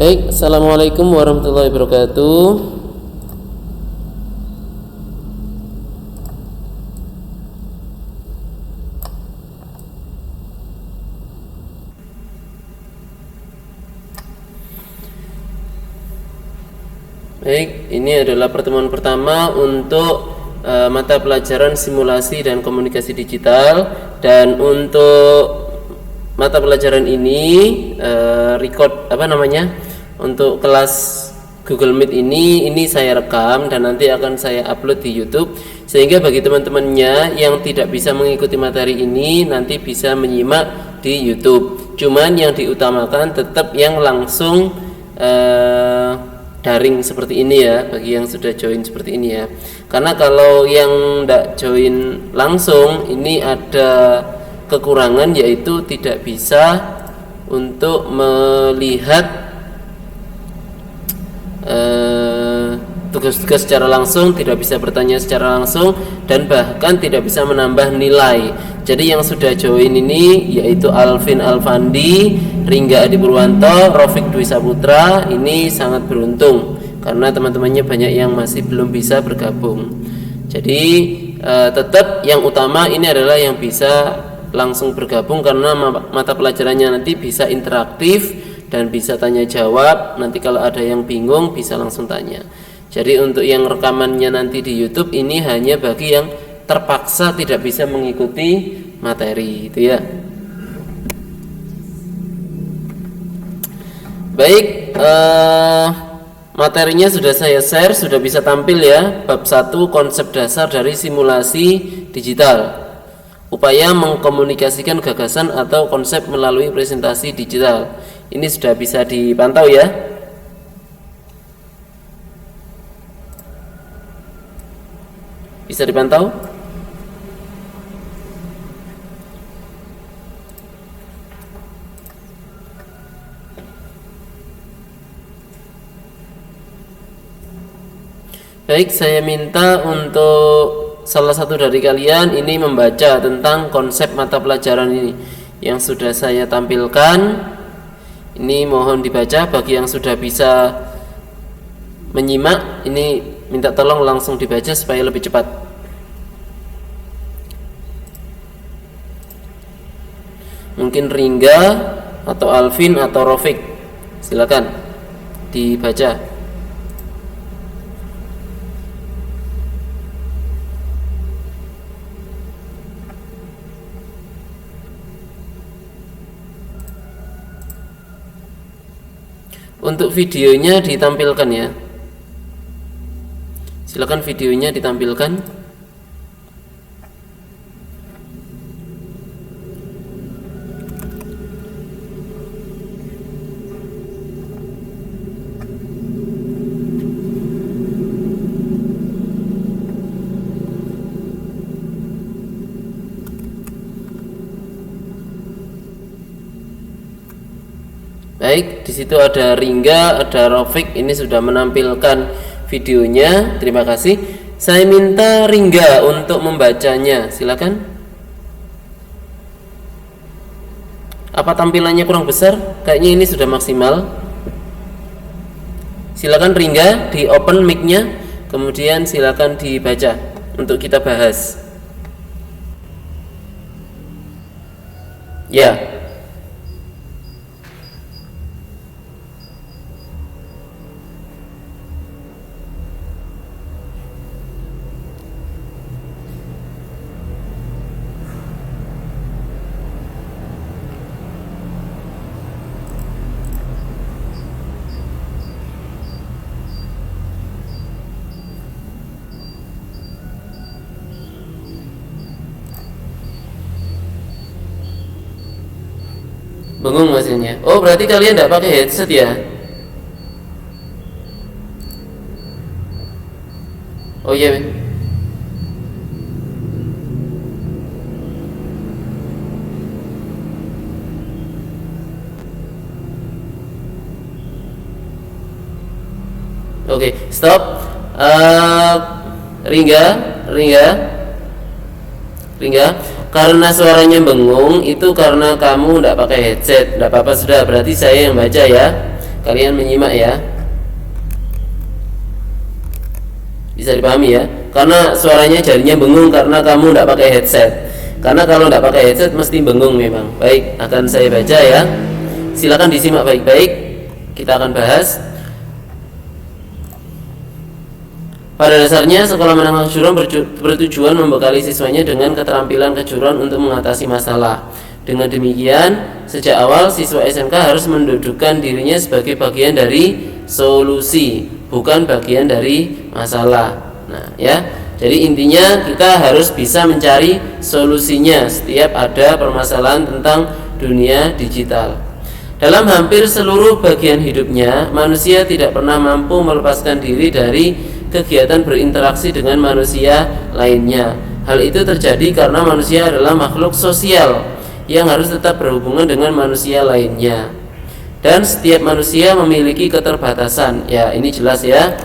Baik, assalamualaikum warahmatullahi wabarakatuh. Baik, ini adalah pertemuan pertama untuk mata pelajaran simulasi dan komunikasi digital, dan untuk mata pelajaran ini untuk kelas Google Meet ini saya rekam dan nanti akan saya upload di YouTube, sehingga bagi teman-temannya yang tidak bisa mengikuti materi ini nanti bisa menyimak di YouTube. Cuman yang diutamakan tetap yang langsung daring seperti ini ya, bagi yang sudah join seperti ini ya. Karena kalau yang tidak join langsung ini ada kekurangan, yaitu tidak bisa untuk melihat tugas-tugas secara langsung, tidak bisa bertanya secara langsung, dan bahkan tidak bisa menambah nilai. Jadi yang sudah join ini yaitu Alvin Alfandi, Ringga Adi Purwanto, Rofik Dwi Saputra, ini sangat beruntung karena teman-temannya banyak yang masih belum bisa bergabung. Jadi tetap yang utama ini adalah yang bisa langsung bergabung, karena mata pelajarannya nanti bisa interaktif dan bisa tanya jawab. Nanti kalau ada yang bingung bisa langsung tanya. Jadi untuk yang rekamannya nanti di YouTube ini hanya bagi yang terpaksa tidak bisa mengikuti materi, itu ya. Baik, materinya sudah saya share, sudah bisa tampil ya. Bab 1, konsep dasar dari simulasi digital. Upaya mengkomunikasikan gagasan atau konsep melalui presentasi digital. Ini sudah bisa dipantau ya. Bisa dipantau? Baik, saya minta untuk salah satu dari kalian ini membaca tentang konsep mata pelajaran ini yang sudah saya tampilkan. Ini mohon dibaca. Bagi yang sudah bisa menyimak, ini minta tolong langsung dibaca supaya lebih cepat. Mungkin Ringga atau Alvin atau Rofik, silakan dibaca. Untuk videonya ditampilkan ya. Silakan videonya ditampilkan. Baik, di situ ada Ringga, ada Rofik, ini sudah menampilkan videonya. Terima kasih. Saya minta Ringga untuk membacanya. Silakan. Apa tampilannya kurang besar? Kayaknya ini sudah maksimal. Silakan Ringga, di open mic-nya, kemudian silakan dibaca untuk kita bahas. Ya. Bengong hasilnya. Oh, berarti kalian tidak pakai headset ya? Oh iya. Oke, stop. Ringga, karena suaranya bengong itu karena kamu tidak pakai headset. Tidak apa-apa, sudah, berarti saya yang baca ya. kalian menyimak ya. Bisa dipahami ya, karena suaranya jadinya bengung karena kamu tidak pakai headset. Karena kalau tidak pakai headset mesti bengung memang. Baik, akan saya baca ya. Silakan disimak baik-baik. Kita akan bahas. Pada dasarnya, sekolah menengah kejuruan bertujuan membekali siswanya dengan keterampilan kejuruan untuk mengatasi masalah. Dengan demikian, sejak awal siswa SMK harus mendudukkan dirinya sebagai bagian dari solusi, bukan bagian dari masalah. Nah, ya. Jadi intinya kita harus bisa mencari solusinya setiap ada permasalahan tentang dunia digital. Dalam hampir seluruh bagian hidupnya, manusia tidak pernah mampu melepaskan diri dari kegiatan berinteraksi dengan manusia lainnya. Hal itu terjadi karena manusia adalah makhluk sosial yang harus tetap berhubungan dengan manusia lainnya. Dan setiap manusia memiliki keterbatasan. Ya, ini jelas ya.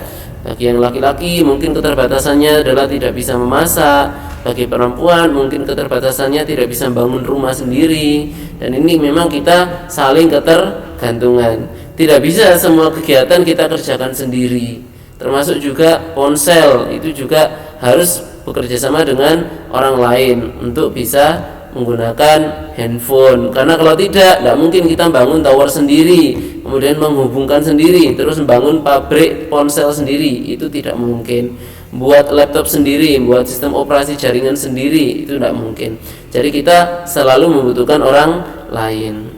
Bagi yang laki-laki mungkin keterbatasannya adalah tidak bisa memasak. Bagi perempuan mungkin keterbatasannya tidak bisa membangun rumah sendiri. Dan ini memang kita saling ketergantungan. Tidak bisa semua kegiatan kita kerjakan sendiri. Termasuk juga ponsel, itu juga harus bekerja sama dengan orang lain untuk bisa menggunakan handphone. Karena kalau tidak mungkin kita bangun tower sendiri, kemudian menghubungkan sendiri, terus membangun pabrik ponsel sendiri, itu tidak mungkin. Buat laptop sendiri, buat sistem operasi jaringan sendiri, itu tidak mungkin. Jadi kita selalu membutuhkan orang lain.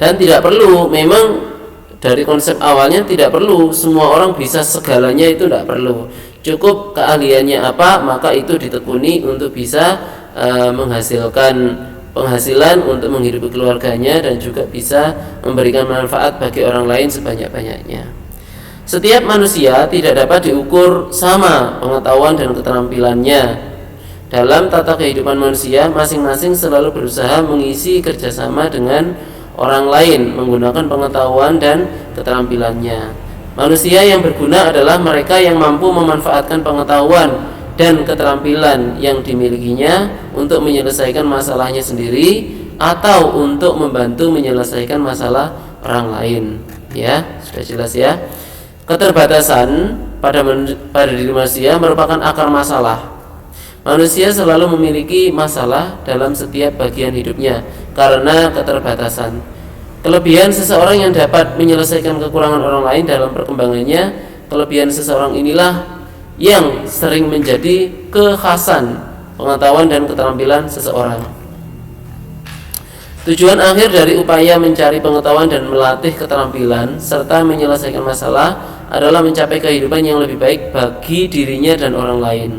Dan tidak perlu, memang dari konsep awalnya tidak perlu semua orang bisa segalanya, itu tidak perlu. Cukup keahliannya apa, maka itu ditekuni untuk bisa menghasilkan penghasilan untuk menghidupi keluarganya dan juga bisa memberikan manfaat bagi orang lain sebanyak-banyaknya. Setiap manusia tidak dapat diukur sama pengetahuan dan keterampilannya. Dalam tata kehidupan manusia, masing-masing selalu berusaha mengisi kerjasama dengan orang lain menggunakan pengetahuan dan keterampilannya. Manusia yang berguna adalah mereka yang mampu memanfaatkan pengetahuan dan keterampilan yang dimilikinya untuk menyelesaikan masalahnya sendiri atau untuk membantu menyelesaikan masalah orang lain. Ya, sudah jelas ya. Keterbatasan pada diri manusia merupakan akar masalah. Manusia selalu memiliki masalah dalam setiap bagian hidupnya karena keterbatasan. Kelebihan seseorang yang dapat menyelesaikan kekurangan orang lain dalam perkembangannya, kelebihan seseorang inilah yang sering menjadi kekhasan pengetahuan dan keterampilan seseorang. Tujuan akhir dari upaya mencari pengetahuan dan melatih keterampilan serta menyelesaikan masalah adalah mencapai kehidupan yang lebih baik bagi dirinya dan orang lain.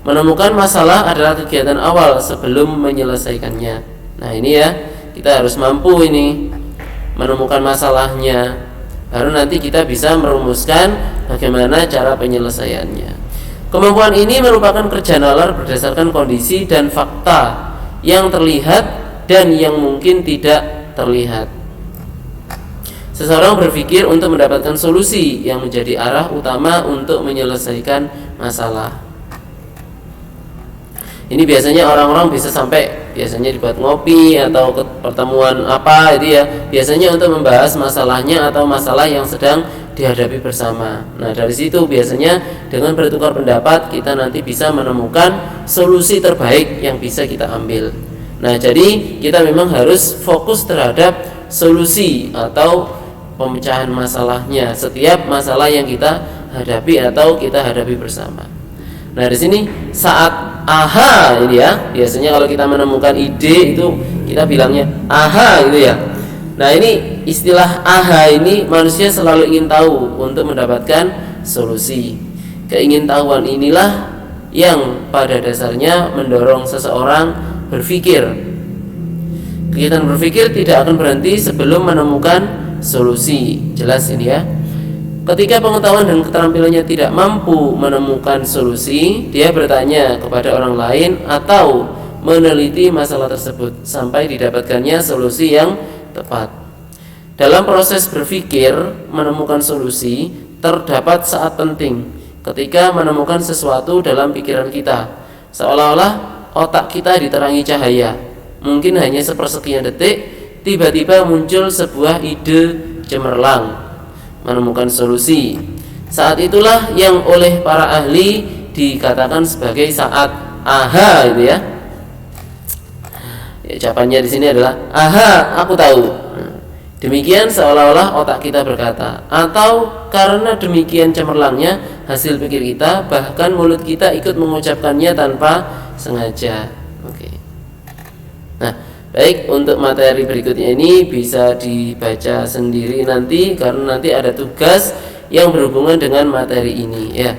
Menemukan masalah adalah kegiatan awal sebelum menyelesaikannya. Nah, ini ya, kita harus mampu ini menemukan masalahnya. Baru nanti kita bisa merumuskan bagaimana cara penyelesaiannya. Kemampuan ini merupakan kerja nalar berdasarkan kondisi dan fakta yang terlihat dan yang mungkin tidak terlihat. Seseorang berpikir untuk mendapatkan solusi yang menjadi arah utama untuk menyelesaikan masalah. Ini biasanya orang-orang bisa sampai biasanya dibuat ngopi atau pertemuan apa itu ya, biasanya untuk membahas masalahnya atau masalah yang sedang dihadapi bersama. Nah, dari situ biasanya dengan bertukar pendapat kita nanti bisa menemukan solusi terbaik yang bisa kita ambil. Nah, jadi kita memang harus fokus terhadap solusi atau pemecahan masalahnya setiap masalah yang kita hadapi atau kita hadapi bersama. Nah, di sini saat aha ini ya, biasanya kalau kita menemukan ide itu kita bilangnya aha gitu ya. Nah, ini istilah aha ini manusia selalu ingin tahu untuk mendapatkan solusi. Keingintahuan inilah yang pada dasarnya mendorong seseorang berpikir. Kegiatan berpikir tidak akan berhenti sebelum menemukan solusi. Jelas ini ya. Ketika pengetahuan dan keterampilannya tidak mampu menemukan solusi, dia bertanya kepada orang lain atau meneliti masalah tersebut sampai didapatkannya solusi yang tepat. Dalam proses berpikir menemukan solusi, terdapat saat penting ketika menemukan sesuatu dalam pikiran kita, seolah-olah otak kita diterangi cahaya. Mungkin hanya sepersekian detik, tiba-tiba muncul sebuah ide cemerlang, menemukan solusi. Saat itulah yang oleh para ahli dikatakan sebagai saat aha, gitu ya. Jawabannya di sini adalah aha, aku tahu. Demikian seolah-olah otak kita berkata, atau karena demikian cemerlangnya hasil pikir kita, bahkan mulut kita ikut mengucapkannya tanpa sengaja. Oke. Nah, baik, untuk materi berikutnya ini bisa dibaca sendiri nanti, karena nanti ada tugas yang berhubungan dengan materi ini ya.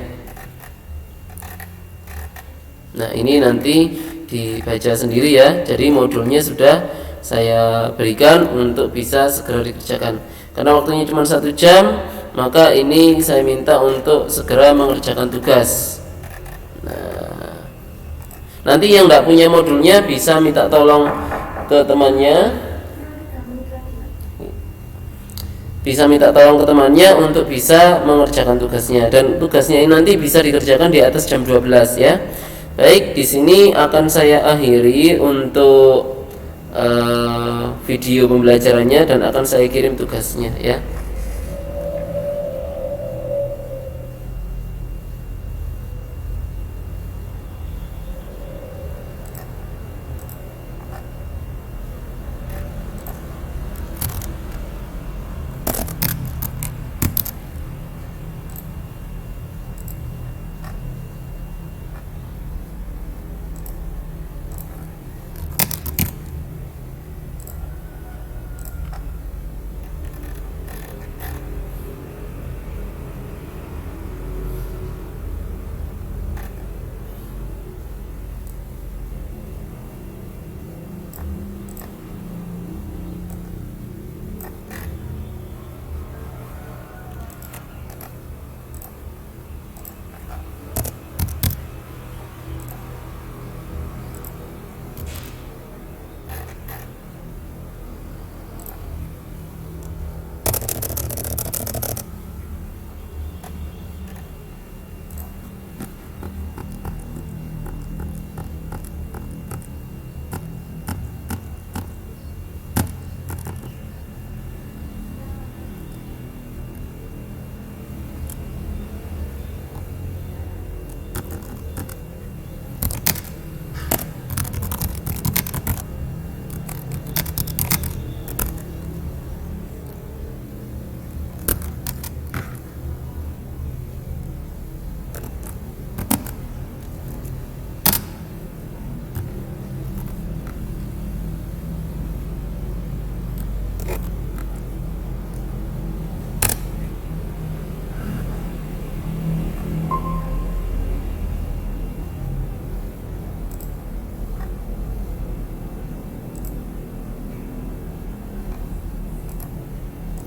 Nah, ini nanti dibaca sendiri ya. Jadi modulnya sudah saya berikan untuk bisa segera dikerjakan. Karena waktunya cuma 1 jam, maka ini saya minta untuk segera mengerjakan tugas. Nah, nanti yang tidak punya modulnya bisa minta tolong ke temannya. Bisa minta tolong ke temannya untuk bisa mengerjakan tugasnya. Dan tugasnya ini nanti bisa dikerjakan di atas jam 12 ya. Baik, di sini akan saya akhiri untuk video pembelajarannya dan akan saya kirim tugasnya ya.